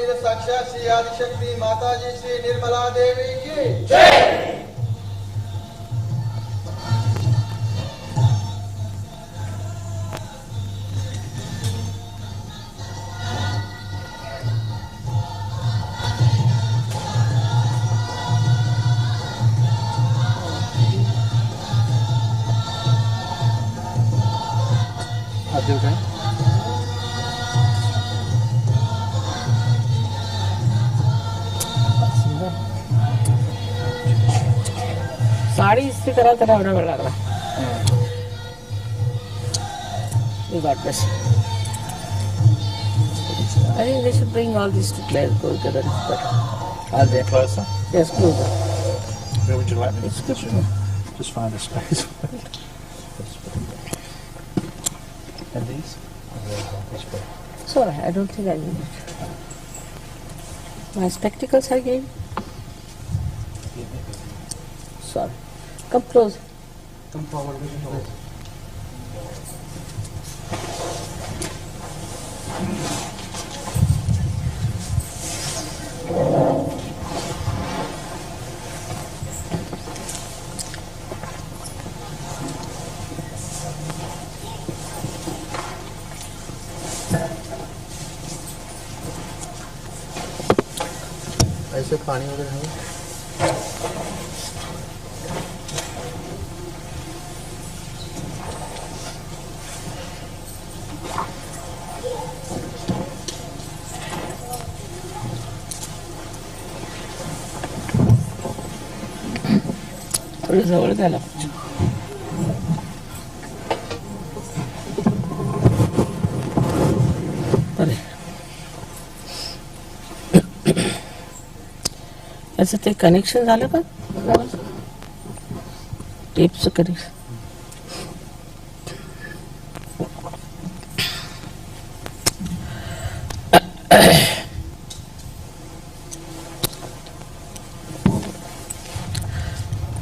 महावीर साक्षात श्री आदिशक्ति माताजी श्री निर्मला देवी की जय। साड़ी इसी तरह तरह बड़ा लग रहा है। You got this. I think they should bring all these to go together. It's better. Are they closer? Yes, closer. Where would you like me to It's put good. you? Just find a space. And these? It's alright, I don't think I need it. My spectacles I gave? Sorry. Come close. Come forward. ऐसे पानी वगैरह है? थोड़ी जवळ द्यायला अरे याचं ते कनेक्शन झालं का टेपचं connection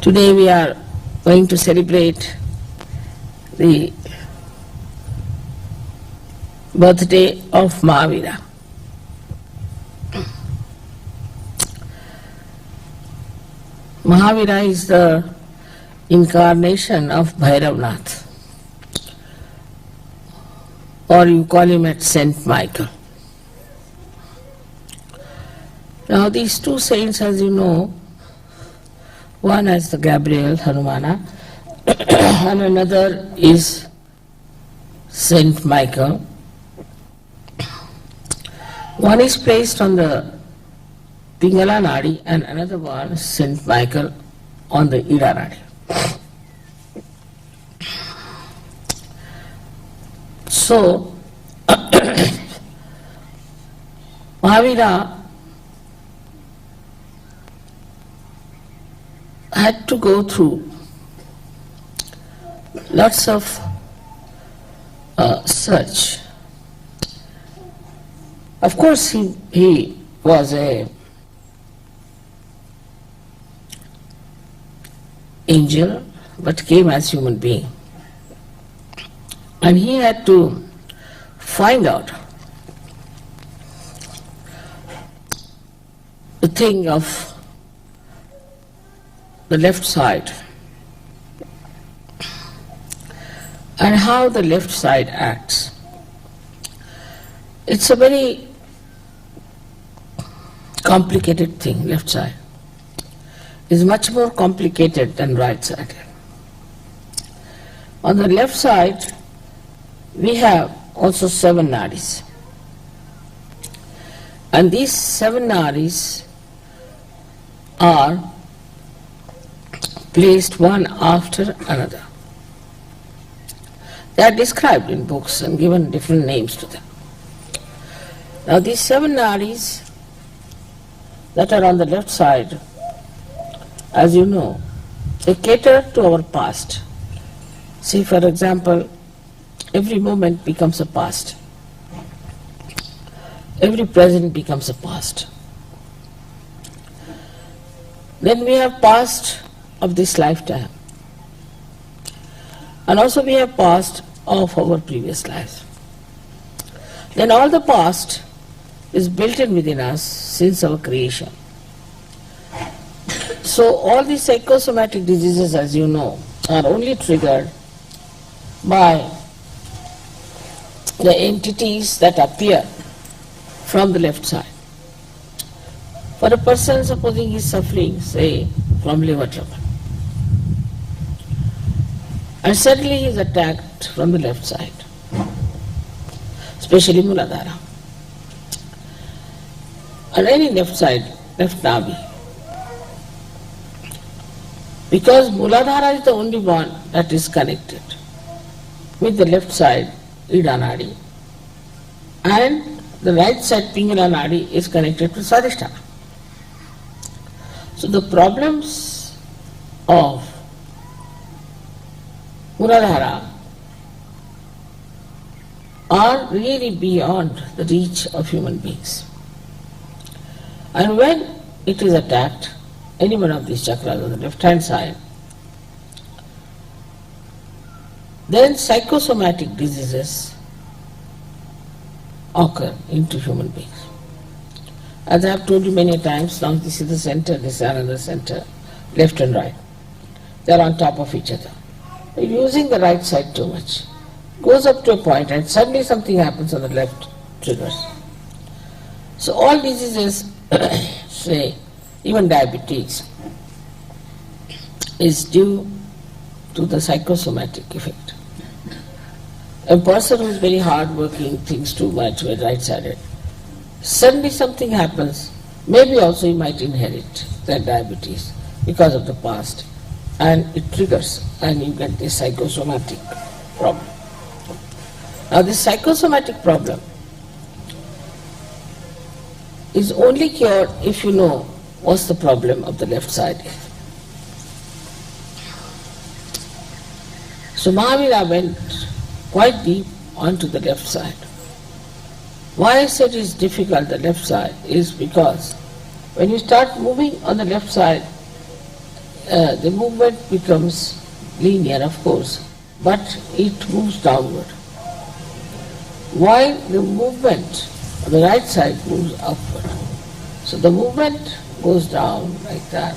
Today we are going to celebrate the birthday of Mahavira. Mahavira is the incarnation of Bhairavnath, or you call him at Saint Michael. Now these two saints, as you know, one is the Gabriel Hanumana and another is Saint Michael. One is placed on the Pingala Nadi and another one, Saint Michael, on the Ida Nadi. So, Mahavira had to go through lots of search. Of course, he was a angel, but came as human being. And he had to find out the thing of the left side and how the left side acts. It's a very complicated thing, left side. It's much more complicated than right side. On the left side, we have also 7 nadis. And these 7 nadis are placed one after another. They are described in books and given different names to them. Now these 7 nadis that are on the left side, as you know, they cater to our past. See, for example, every moment becomes a past. Every present becomes a past. Then we have past of this lifetime. And also we have past of our previous lives. Then all the past is built in within us since our creation. So all these psychosomatic diseases, as you know, are only triggered by the entities that appear from the left side. For a person, supposing he is suffering, say, from liver trouble, and suddenly he is attacked from the left side, especially Muladhara, and any left side, left navi. Because Muladhara is the only one that is connected with the left side, Ida Nadi, and the right side, Pingala Nadi, is connected to Swadhisthana. So the problems of Muladhara are really beyond the reach of human beings. And when it is attacked, any one of these chakras on the left hand side, then psychosomatic diseases occur into human beings. As I have told you many times, now this is the center, this is another center, left and right. They are on top of each other. Using the right side too much goes up to a point and suddenly something happens on the left, triggers. So all diseases, say even diabetes, is due to the psychosomatic effect. A person who is very hard working, thinks too much, very right-sided, suddenly something happens, maybe also he might inherit that diabetes because of the past, and it triggers and you get this psychosomatic problem. Now this psychosomatic problem is only cured if you know what's the problem of the left side. So Mahavira went quite deep onto the left side. Why I said it's difficult, the left side, is because when you start moving on the left side, the movement becomes linear, of course, but it moves downward. While the movement on the right side moves upward. So the movement goes down like that.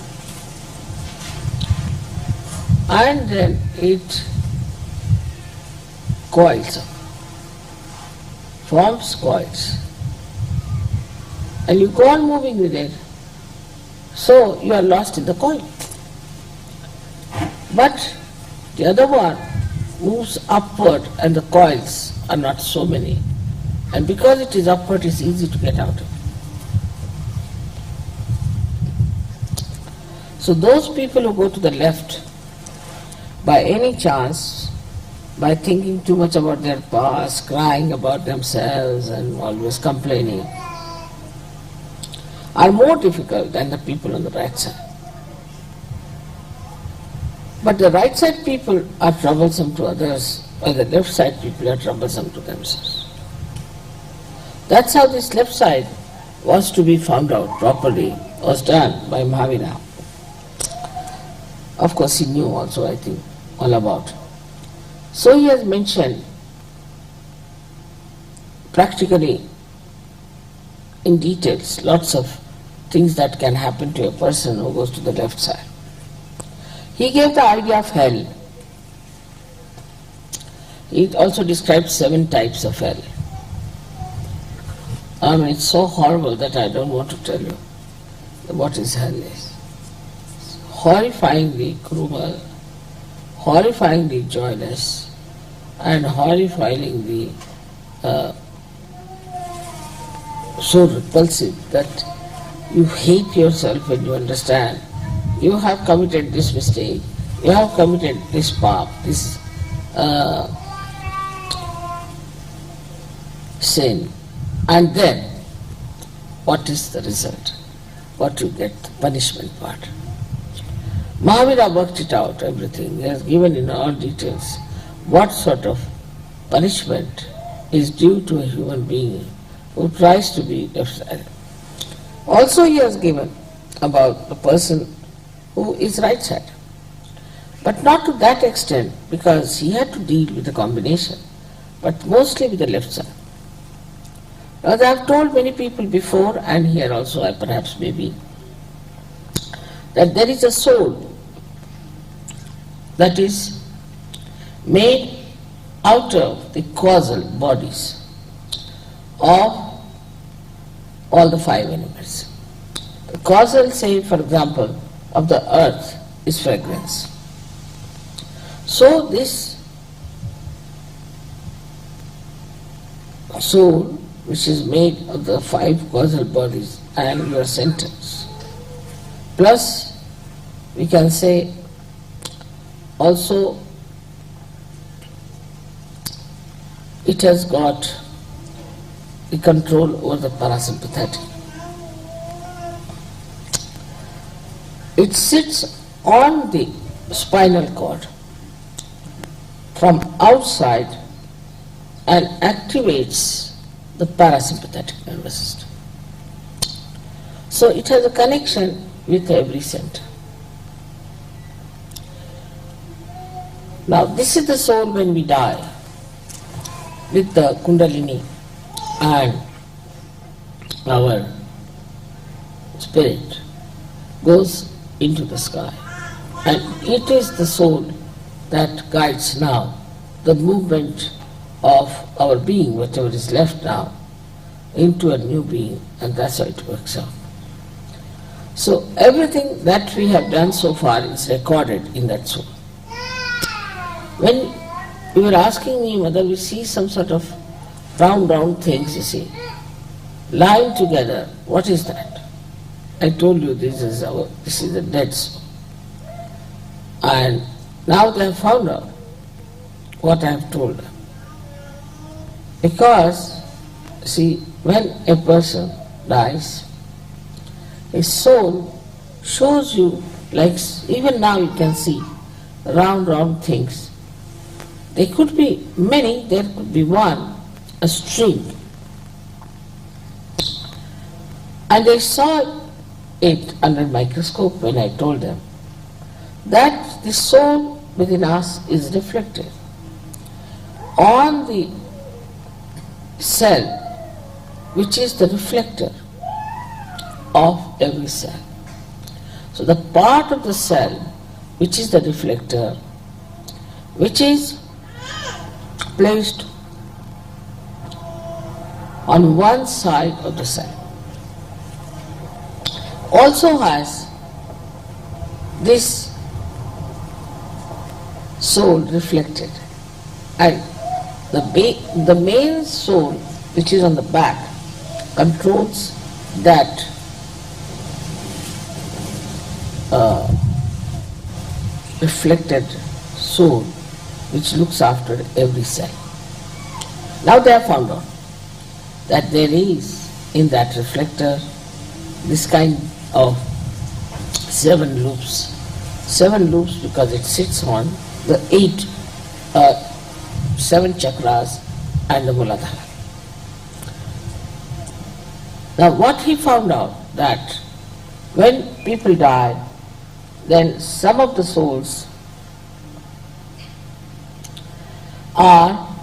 And then it coils up, forms coils. And you go on moving with it, so you are lost in the coil. But the other one moves upward and the coils are not so many. And because it is upward, it is easy to get out of it. So those people who go to the left, by any chance, by thinking too much about their past, crying about themselves and always complaining, are more difficult than the people on the right side. But the right side people are troublesome to others, while the left side people are troublesome to themselves. That's how this left side was to be found out properly, was done by Mahavira. Of course he knew also, I think, all about. So he has mentioned practically in details lots of things that can happen to a person who goes to the left side. He gave the idea of hell. He also described 7 types of hell. I mean, it's so horrible that I don't want to tell you what is hell is. It's horrifyingly cruel, horrifyingly joyless, and horrifyingly so repulsive that you hate yourself when you understand you have committed this mistake, you have committed this path, this sin, and then what is the result? What you get, the punishment part. Mahavira worked it out, everything. He has given in all details what sort of punishment is due to a human being who tries to be left-sided. Also he has given about the person who is right-sided, but not to that extent, because he had to deal with the combination, but mostly with the left side. As I have told many people before, and here also I perhaps maybe, that there is a soul that is made out of the causal bodies of all the five elements. The causal, say for example, of the earth is fragrance. So this soul, which is made of the five causal bodies and your centers, plus we can say also it has got the control over the parasympathetic. It sits on the spinal cord from outside and activates the parasympathetic nervous system. So it has a connection with every center. Now this is the soul when we die, with the Kundalini and our spirit goes into the sky. And it is the soul that guides now the movement of our being, whatever is left now, into a new being, and that's how it works out. So everything that we have done so far is recorded in that soul. When you were asking me whether we see some sort of round things, you see, lying together, what is that? I told you this is the dead soul. And now they have found out what I have told them. Because, see, when a person dies, his soul shows you, like even now you can see, round things. There could be many, there could be one, a string. And they saw it under microscope when I told them that the soul within us is reflected on the cell, which is the reflector of every cell. So the part of the cell which is the reflector, which is placed on one side of the cell, also has this soul reflected, and the main soul which is on the back controls that reflected soul which looks after every cell. Now they have found out that there is in that reflector this kind of 7 loops. 7 loops because it sits on the 7 chakras and the Muladhara. Now what he found out that when people die, then some of the souls are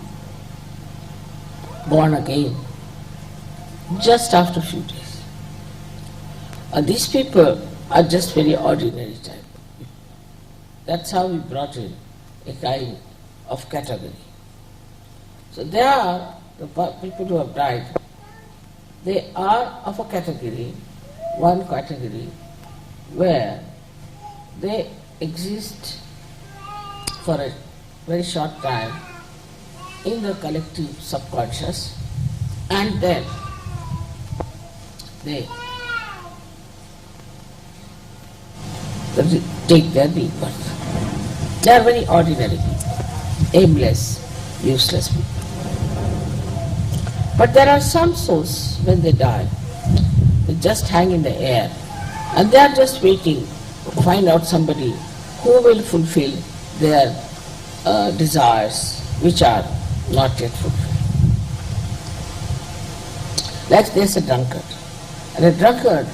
born again just after a few days. These people are just very ordinary type. That's how we brought in a kind of category. So there are the people who have died, they are of a category, one category, where they exist for a very short time in the collective subconscious, and then they take their rebirth. They are very ordinary people, aimless, useless people. But there are some souls, when they die, they just hang in the air, and they are just waiting to find out somebody who will fulfill their desires, which are not yet fulfilled. Like there's a drunkard, and a drunkard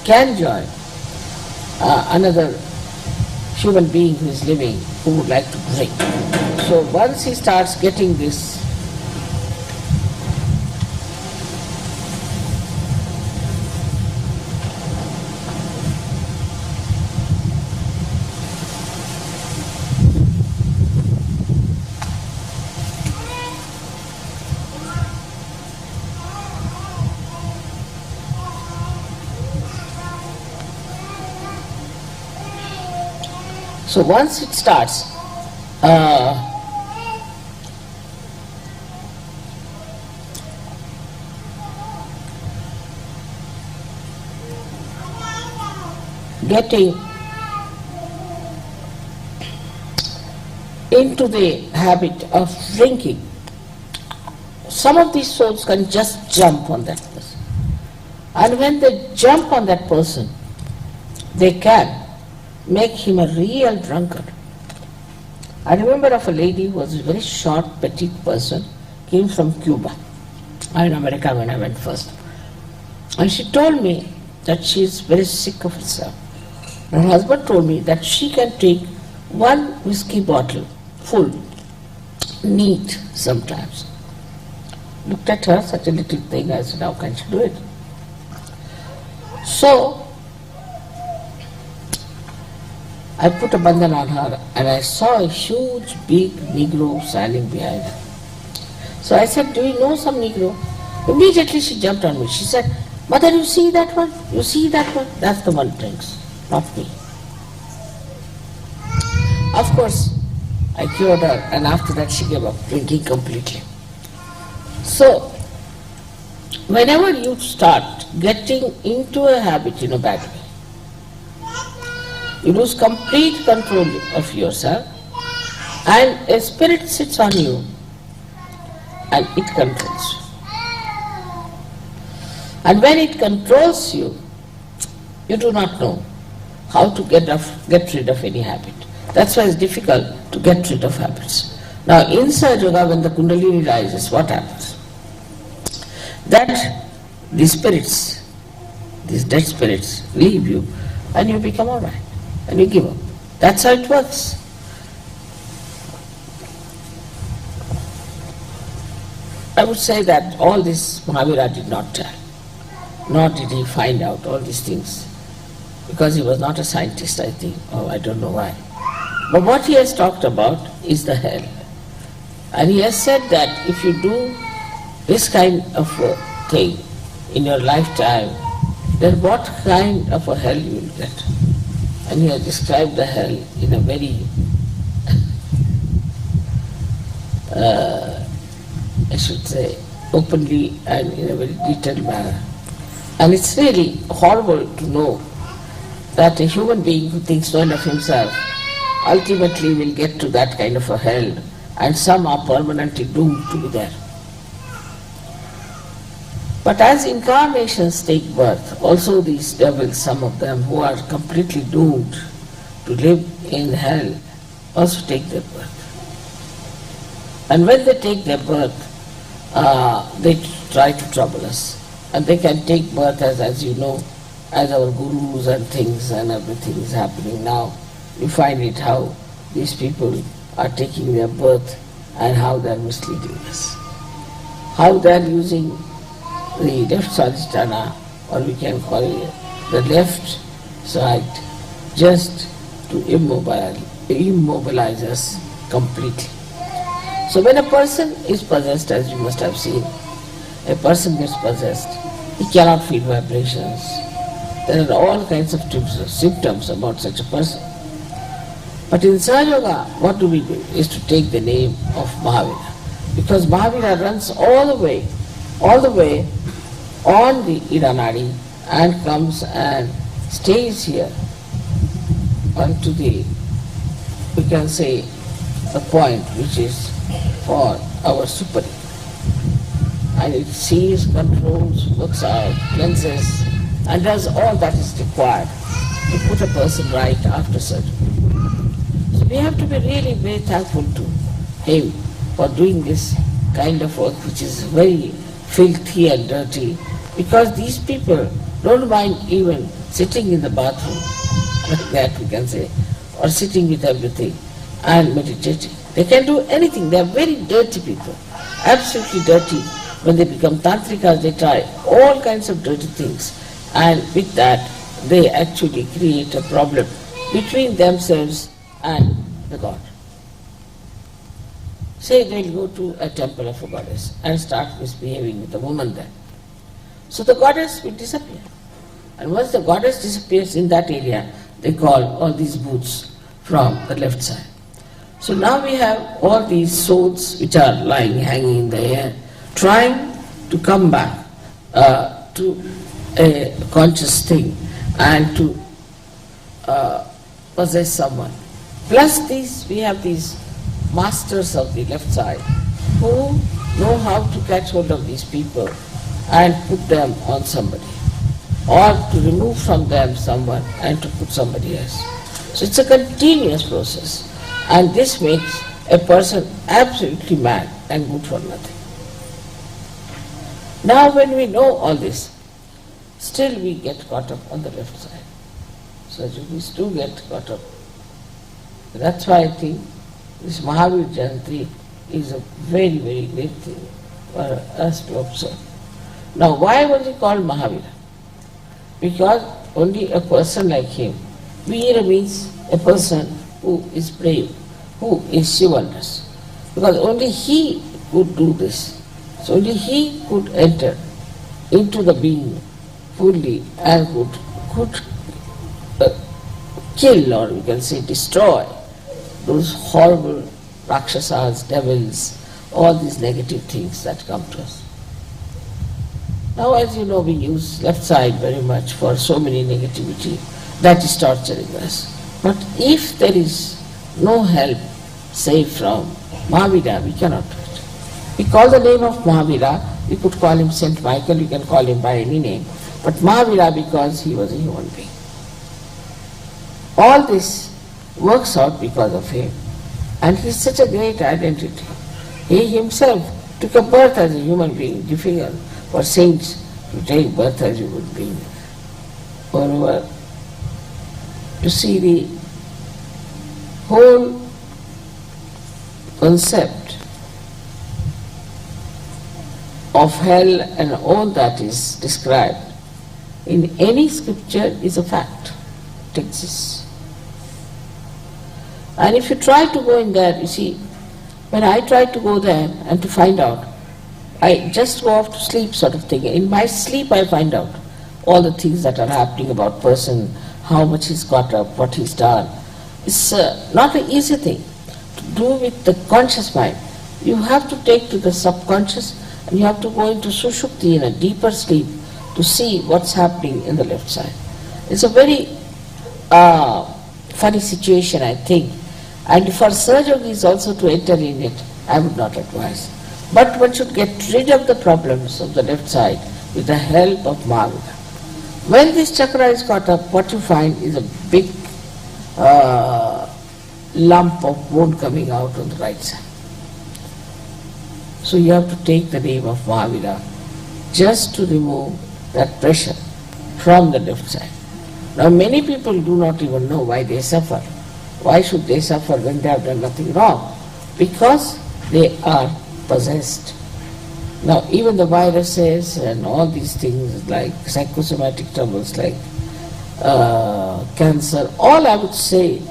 can join another human being who is living, who would like to drink. So once he starts getting this So once it starts, getting into the habit of drinking, some of these souls can just jump on that person. And when they jump on that person, they can make him a real drunkard. I remember of a lady who was a very short, petite person, came from Cuba. I'm in America when I went first. And she told me that she is very sick of herself. Her husband told me that she can take one whiskey bottle full, neat sometimes. Looked at her, such a little thing, I said, how can she do it? So, I put a bandhan on her and I saw a huge, big Negro standing behind her. So I said, do you know some Negro? Immediately she jumped on me. She said, Mother, you see that one? You see that one? That's the one who drinks, not me. Of course, I cured her and after that she gave up drinking completely. So, whenever you start getting into a habit in a bad way, you lose complete control of yourself and a spirit sits on you and it controls you. And when it controls you, you do not know how to get rid of any habit. That's why it's difficult to get rid of habits. Now inside yoga, when the Kundalini rises, what happens? That the spirits, these dead spirits, leave you and you become alright and you give up. That's how it works. I would say that all this Mahavira did not tell, nor did he find out all these things, because he was not a scientist, I think, or I don't know why. But what he has talked about is the hell. And he has said that if you do this kind of a thing in your lifetime, then what kind of a hell you will get. And he has described the hell in a very, I should say, openly and in a very detailed manner. And it's really horrible to know that a human being who thinks well of himself ultimately will get to that kind of a hell, and some are permanently doomed to be there. But as incarnations take birth, also these devils, some of them who are completely doomed to live in hell, also take their birth. And when they take their birth, they try to trouble us. And they can take birth as you know, as our gurus and things and everything is happening now. You find it how these people are taking their birth and how they are misleading us. How they are using the left sadhisthana, or we can call it the left side, just to immobilize us completely. So when a person is possessed, as you must have seen, a person gets possessed, he cannot feel vibrations. There are all kinds of symptoms about such a person. But in Sahaja Yoga, what do we do? Is to take the name of Mahavira. Because Mahavira runs all the way on the Iranadi and comes and stays here onto the, we can say, the point which is for our super. And it sees, controls, looks out, cleanses, and does all that is required to put a person right after surgery. So we have to be really very thankful to him for doing this kind of work which is very filthy and dirty, because these people don't mind even sitting in the bathroom, like that we can say, or sitting with everything and meditating. They can do anything. They are very dirty people, absolutely dirty. When they become tantrikas, they try all kinds of dirty things, and with that they actually create a problem between themselves and the God. Say they'll go to a temple of a goddess and start misbehaving with a woman there. So the goddess will disappear. And once the goddess disappears in that area, they call all these booths from the left side. So now we have all these souls which are lying, hanging in the air, trying to come back to a conscious thing and to possess someone. Plus these, we have these masters of the left side who know how to catch hold of these people and put them on somebody, or to remove from them someone and to put somebody else. So it's a continuous process, and this makes a person absolutely mad and good for nothing. Now when we know all this, still we get caught up on the left side. So we do get caught up. That's why I think this Mahavira Jayanti is a very, very great thing for us to observe. Now why was he called Mahavira? Because only a person like him, Veera means a person who is brave, who is chivalrous. Because only he could do this. So only he could enter into the being fully and could kill, or we can say destroy, those horrible Rakshasas, devils, all these negative things that come to us. Now as you know, we use left side very much for so many negativity that is torturing us. But if there is no help, say from Mahavira, we cannot do it. We call the name of Mahavira, we could call him Saint Michael, we can call him by any name, but Mahavira because he was a human being. All this works out because of him, and he is such a great identity. He himself took a birth as a human being, difficult for saints to take birth as a human being. Moreover, to see the whole concept of hell and all that is described in any scripture is a fact. It exists. And if you try to go in there, you see, when I try to go there and to find out, I just go off to sleep sort of thing. In my sleep I find out all the things that are happening about person, how much he's got up, what he's done. It's not an easy thing to do with the conscious mind. You have to take to the subconscious and you have to go into sushupti, in a deeper sleep, to see what's happening in the left side. It's a very funny situation, I think. And for surgeons also to enter in it, I would not advise. But one should get rid of the problems of the left side with the help of Mahavira. When this chakra is caught up, what you find is a big lump of bone coming out on the right side. So you have to take the name of Mahavira just to remove that pressure from the left side. Now many people do not even know why they suffer. Why should they suffer when they have done nothing wrong? Because they are possessed. Now even the viruses and all these things like psychosomatic troubles like cancer, all I would say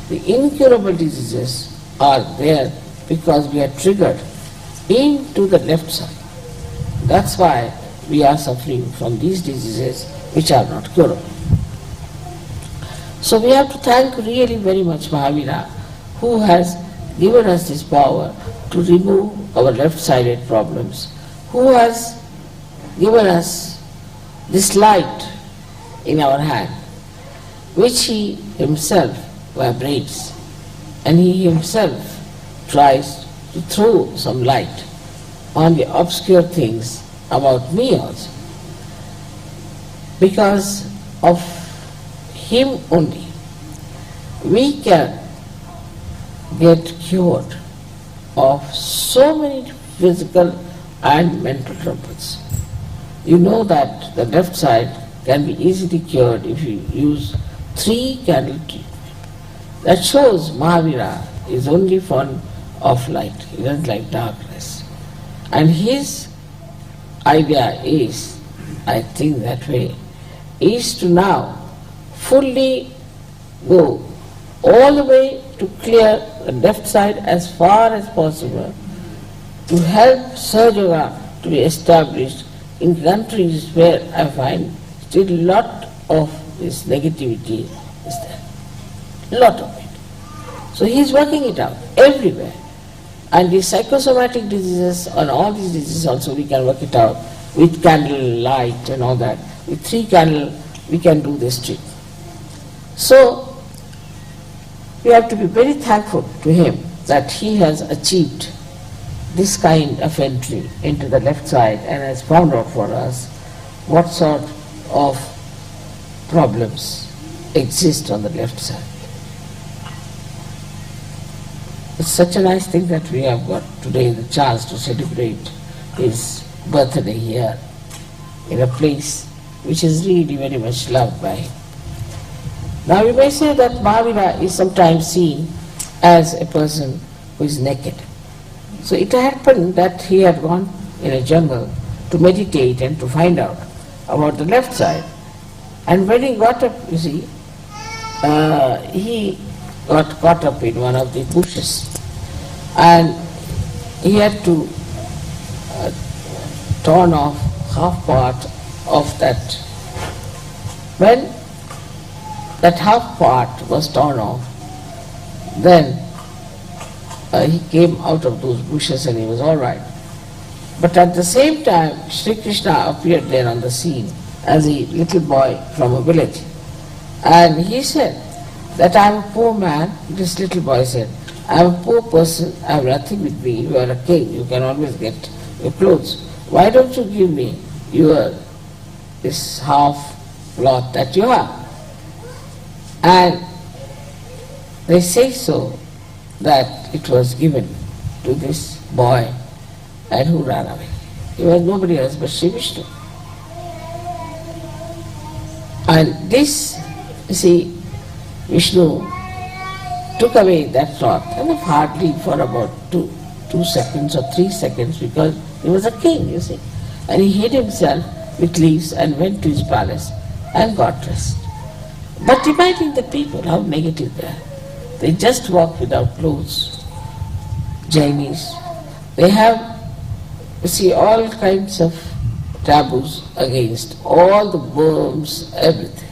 the incurable diseases are there because we are triggered into the left side. That's why we are suffering from these diseases which are not curable. So we have to thank really very much Mahavira, who has given us this power to remove our left-sided problems, who has given us this light in our hand, which he himself vibrates, and he himself tries to throw some light on the obscure things about me also. Because of him only we can get cured of so many physical and mental troubles. You know that the left side can be easily cured if you use 3 candle treatment. That shows Mahavira is only fond of light, he doesn't like darkness. And his idea is, I think that way, is to now fully go all the way to clear the left side as far as possible, to help Sahaja Yoga to be established in countries where I find still a lot of this negativity is there. Lot of it. So he is working it out everywhere. And the psychosomatic diseases and all these diseases also we can work it out with candle light and all that. With 3 candles we can do this trick. So we have to be very thankful to him that he has achieved this kind of entry into the left side and has found out for us what sort of problems exist on the left side. It's such a nice thing that we have got today the chance to celebrate his birthday here in a place which is really very much loved by him. Now we may say that Mahavira is sometimes seen as a person who is naked. So it happened that he had gone in a jungle to meditate and to find out about the left side. And when he got up, you see, he got caught up in one of the bushes. And he had to torn off half part of that. When that half part was torn off, then he came out of those bushes and he was all right. But at the same time, Shri Krishna appeared there on the scene as a little boy from a village. And he said that I am a poor man. This little boy said, I am a poor person, I have nothing with me. You are a king, you can always get your clothes. Why don't you give me this half cloth that you have? And they say so that it was given to this boy and who ran away. He was nobody else but Shri Vishnu. And this, you see, Vishnu took away that cloth, and hardly for about two seconds or 3 seconds, because he was a king, you see. And he hid himself with leaves and went to his palace and got dressed. But imagine the people, how negative they are. They just walk without clothes. Jainis, they have, you see, all kinds of taboos against all the worms, everything.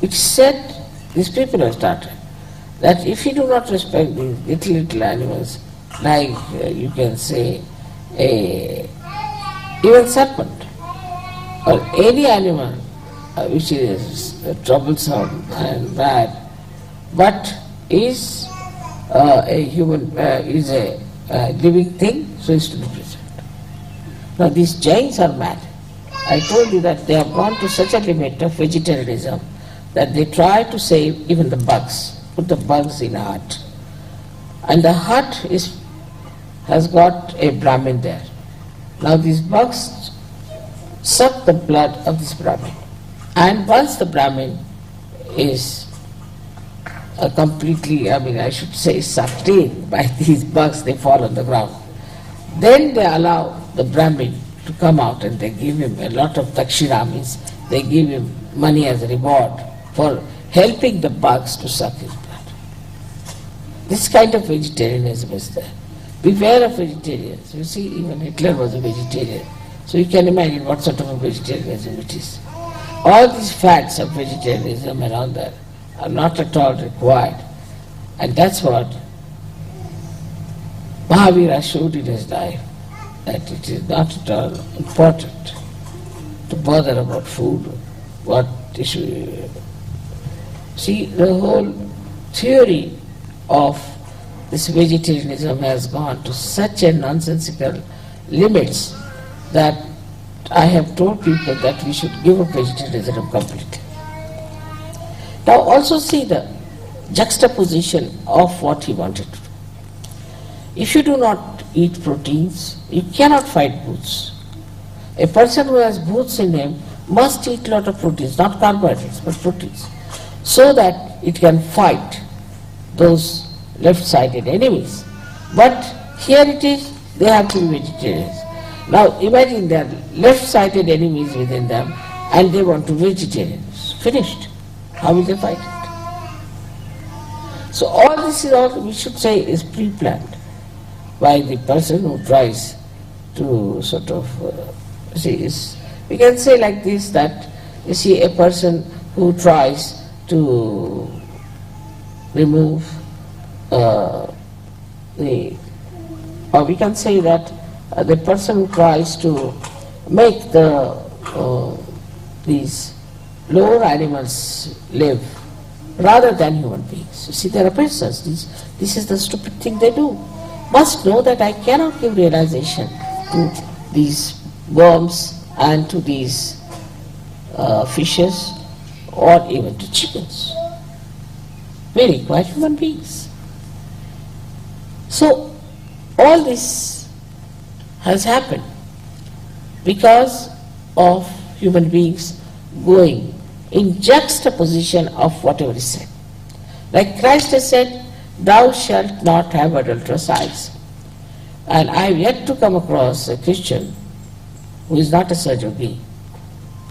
It's said, these people have started, that if you do not respect these little animals, like you can say, even serpent, or any animal which is troublesome and bad, but is a human, is a living thing, so is to be preserved. Now these Jains are mad. I told you that they have gone to such a limit of vegetarianism that they try to save even the bugs, put the bugs in a hut. And the hut has got a Brahmin there. Now these bugs suck the blood of this Brahmin. And once the Brahmin is completely, I should say, sucked in by these bugs, they fall on the ground. Then they allow the Brahmin to come out and they give him a lot of dakshina, means they give him money as a reward for helping the bugs to suck his blood. This kind of vegetarianism is there. Beware of vegetarians. You see, even Hitler was a vegetarian. So you can imagine what sort of a vegetarianism it is. All these facts of vegetarianism and all that are not at all required. And that's what Mahavira showed in his life, that it is not at all important to bother about food, what issue. See, the whole theory of this vegetarianism has gone to such a nonsensical limits that I have told people that we should give up vegetarianism completely. Now also see the juxtaposition of what he wanted to do. If you do not eat proteins, you cannot fight booths. A person who has booths in him must eat a lot of proteins, not carbohydrates, but proteins, so that it can fight those left-sided enemies. But here it is, they have to be vegetarians. Now imagine there are left-sided enemies within them and they want to be vegetarians. Finished. How will they fight it? So all this is all, we should say, is pre-planned by the person who tries to sort of, we can say like this, that you see a person who tries to remove or we can say that the person who tries to make these lower animals live rather than human beings. You see, there are persons, this is the stupid thing they do, must know that I cannot give realization to these worms and to these fishes or even to chickens. We require human beings. So all this has happened because of human beings going in juxtaposition of whatever is said. Like Christ has said, thou shalt not have adulterous eyes. And I have yet to come across a Christian who is not a surgery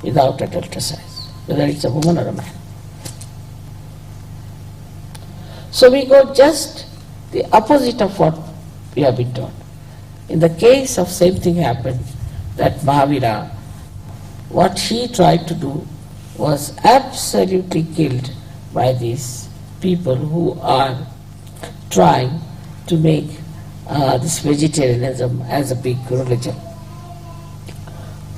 without adulterous eyes, whether it's a woman or a man. So we go just the opposite of what we have been taught. In the case of same thing happened, that Mahavira, what he tried to do was absolutely killed by these people who are trying to make this vegetarianism as a big religion.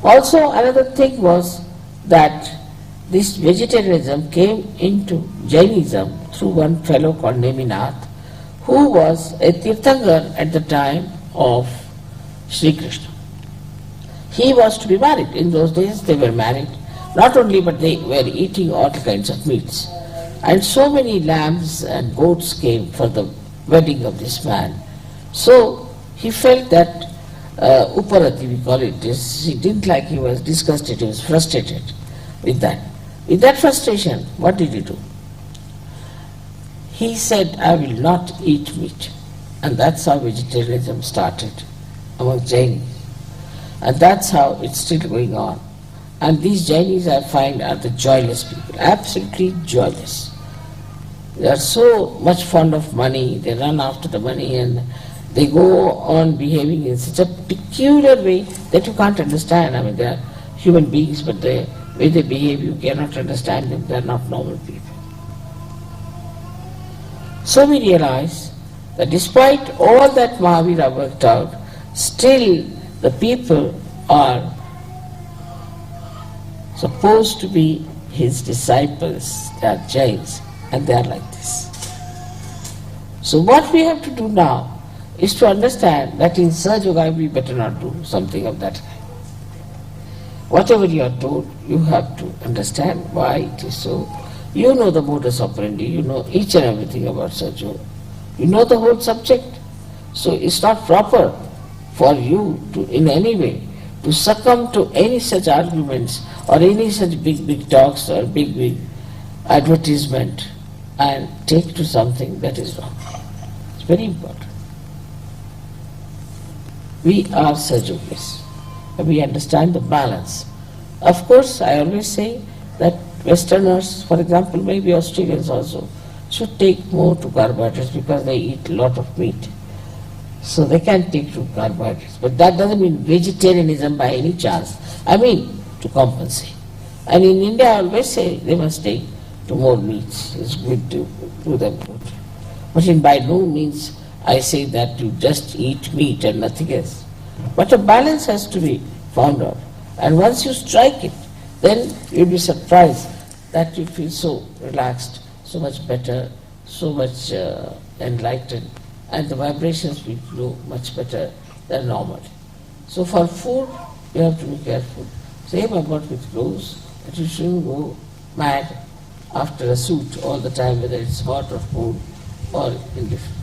Also another thing was that this vegetarianism came into Jainism through one fellow called Neminath, who was a Tirthankar at the time of Shri Krishna. He was to be married. In those days they were married, not only but they were eating all kinds of meats. And so many lambs and goats came for the wedding of this man. So he felt that Uparati, we call it, he didn't like, he was disgusted, he was frustrated with that. With that frustration, what did he do? He said, I will not eat meat. And that's how vegetarianism started among Jainis. And that's how it's still going on. And these Jainis, I find, are the joyless people, absolutely joyless. They are so much fond of money, they run after the money and they go on behaving in such a peculiar way that you can't understand. I mean, they are human beings, but the way they behave, you cannot understand them. They are not normal people. So we realize that despite all that Mahavira worked out, still the people are supposed to be his disciples. They are Jains, and they are like this. So what we have to do now is to understand that in Sahaja Yoga we better not do something of that kind. Whatever you are told, you have to understand why it is so. You know the modus operandi, you know each and everything about Sahaja Yoga. You know the whole subject. So it's not proper for you to in any way to succumb to any such arguments or any such big talks or big advertisement and take to something that is wrong. It's very important. We are Sahaja and we understand the balance. Of course, I always say that Westerners, for example, maybe Australians also, should take more to carbohydrates because they eat a lot of meat. So they can take to carbohydrates. But that doesn't mean vegetarianism by any chance. I mean to compensate. And in India I always say they must take to more meats. It's good to do them good. But in by no means I say that you just eat meat and nothing else. But a balance has to be found out. And once you strike it, then you'll be surprised that you feel so relaxed, so much better, so much enlightened, and the vibrations will flow much better than normal. So for food, you have to be careful. Same about with clothes, that you shouldn't go mad after a suit all the time, whether it's hot or cold or indifferent.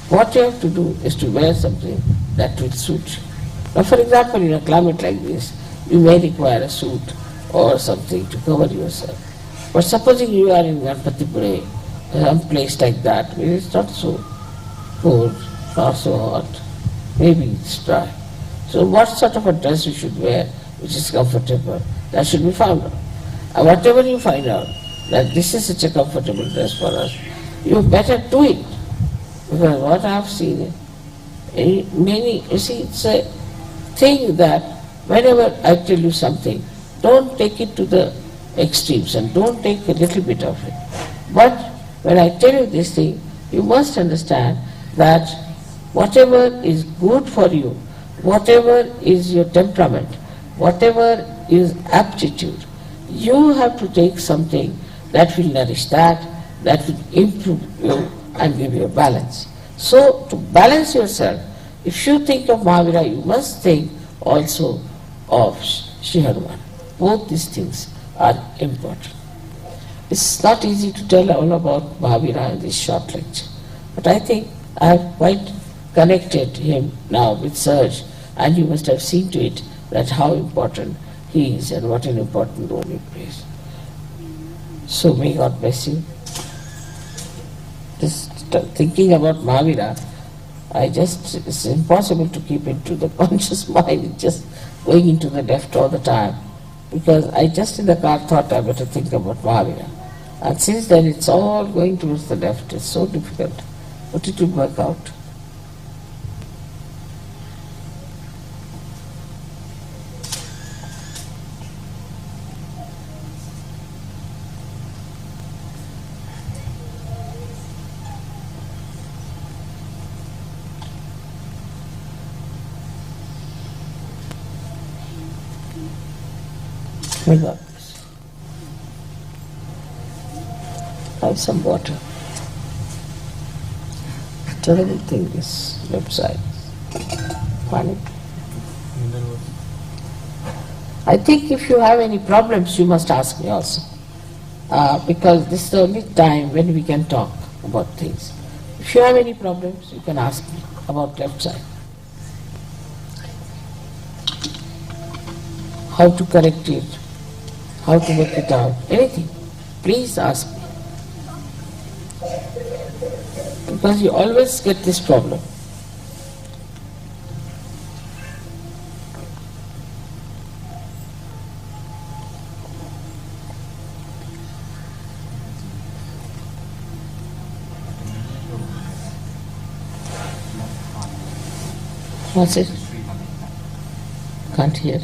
What you have to do is to wear something that will suit you. Now for example, in a climate like this, you may require a suit or something to cover yourself. But supposing you are in Ganpatipure, some place like that, where it's not so cold, not so hot, maybe it's dry. So what sort of a dress you should wear which is comfortable, that should be found out. And whatever you find out, that this is such a comfortable dress for us, you better do it. Because what I have seen, you see, it's a thing that whenever I tell you something, don't take it to the extremes and don't take a little bit of it. But when I tell you this thing, you must understand that whatever is good for you, whatever is your temperament, whatever is aptitude, you have to take something that will nourish that will improve you and give you a balance. So to balance yourself, if you think of Mahavira, you must think also of Shri Hanuman. Both these things are important. It's not easy to tell all about Mahavira in this short lecture, but I think I have quite connected him now with Serge, and you must have seen to it that how important he is and what an important role he plays. So may God bless you. Just thinking about Mahavira, it's impossible to keep it to the conscious mind. It's just going into the left all the time. Because I just in the car thought I better think about Mahavira. And since then it's all going towards the left. It's so difficult. But it will work out. May God bless. Have some water. Terrible thing, this website. Funny. I think if you have any problems, you must ask me also. Because this is the only time when we can talk about things. If you have any problems, you can ask me about left side. How to correct it, how to work it out, anything. Please ask me. Because you always get this problem. What's it? Can't hear.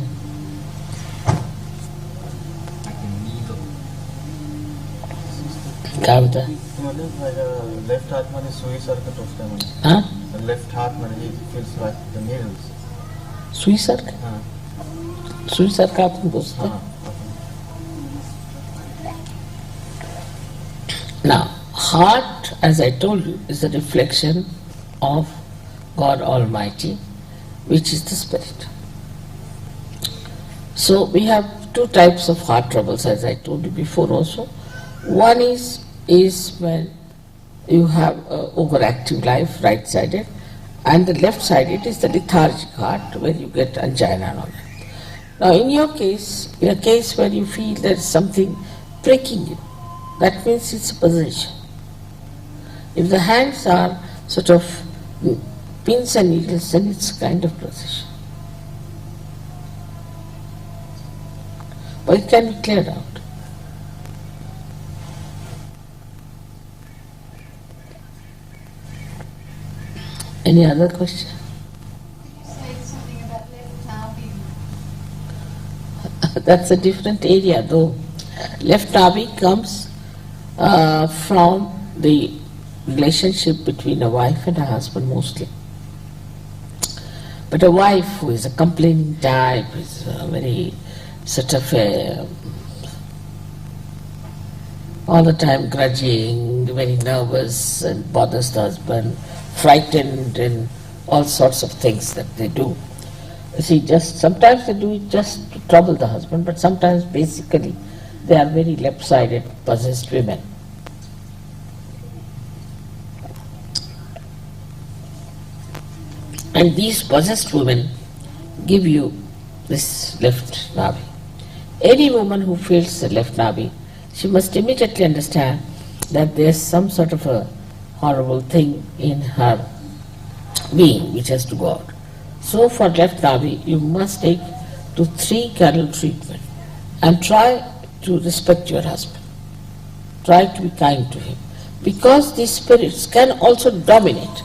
क्या होता है? Left heart में सुई circuit होता है. हाँ? Left heart में it feels like the needles. सुई सर्क? हाँ. सुई सर्क आप बोलते हैं? Now, heart, as I told you, is a reflection of God Almighty, which is the spirit. So we have two types of heart troubles, as I told you before also. One is when you have overactive life, right-sided, and the left-sided is the lethargic heart, where you get angina and all that. Now in your case, in a case where you feel there is something pricking you, that means it's a possession. If the hands are sort of pins and needles, then it's kind of possession. But it can be cleared out. Any other question? Could you say something about left navi? That's a different area though. Left navi comes from the relationship between a wife and a husband mostly. But a wife who is a complaining type, is very sort of all the time grudging, very nervous and bothers the husband, frightened and all sorts of things that they do. You see, just sometimes they do it just to trouble the husband, but sometimes basically they are very left-sided, possessed women. And these possessed women give you this left navi. Any woman who feels the left navi, she must immediately understand that there is some sort of a horrible thing in her being which has to go out. So for left navi, you must take to 3 candle treatment and try to respect your husband. Try to be kind to him. Because these spirits can also dominate.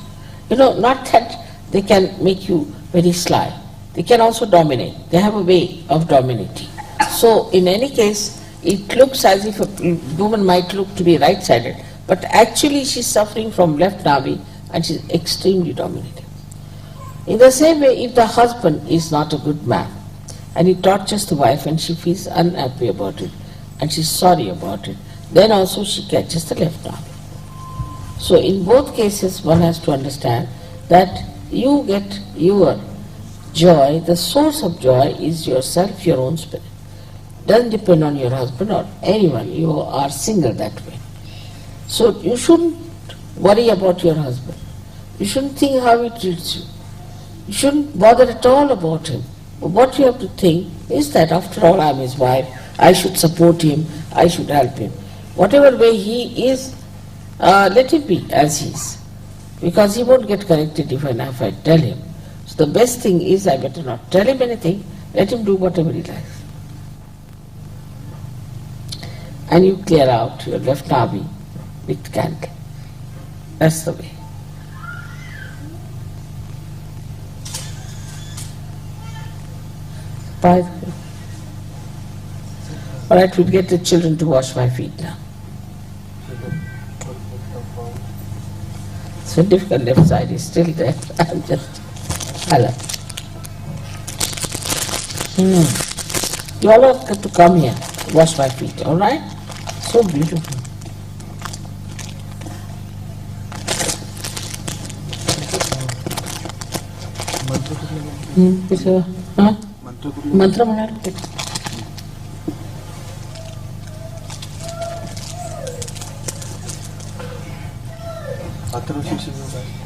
Not that they can make you very sly. They can also dominate. They have a way of dominating. So in any case, it looks as if a woman might look to be right-sided, But actually she's suffering from left navi and she's extremely dominating. In the same way, if the husband is not a good man and he tortures the wife and she feels unhappy about it and she's sorry about it, then also she catches the left navi. So in both cases one has to understand that you get your joy, the source of joy is yourself, your own spirit. Doesn't depend on your husband or anyone, you are single that way. So you shouldn't worry about your husband. You shouldn't think how he treats you. You shouldn't bother at all about him. But what you have to think is that after all I am his wife, I should support him, I should help him. Whatever way he is, let him be as he is. Because he won't get corrected if I tell him. So the best thing is I better not tell him anything, let him do whatever he likes. And you clear out your left navi with candle. That's the way. By the way. All right, we'll get the children to wash my feet now. So difficult, left side is still there. I'm just, hello. You all have to come here, wash my feet, all right? So beautiful. Mantra bana low. Atro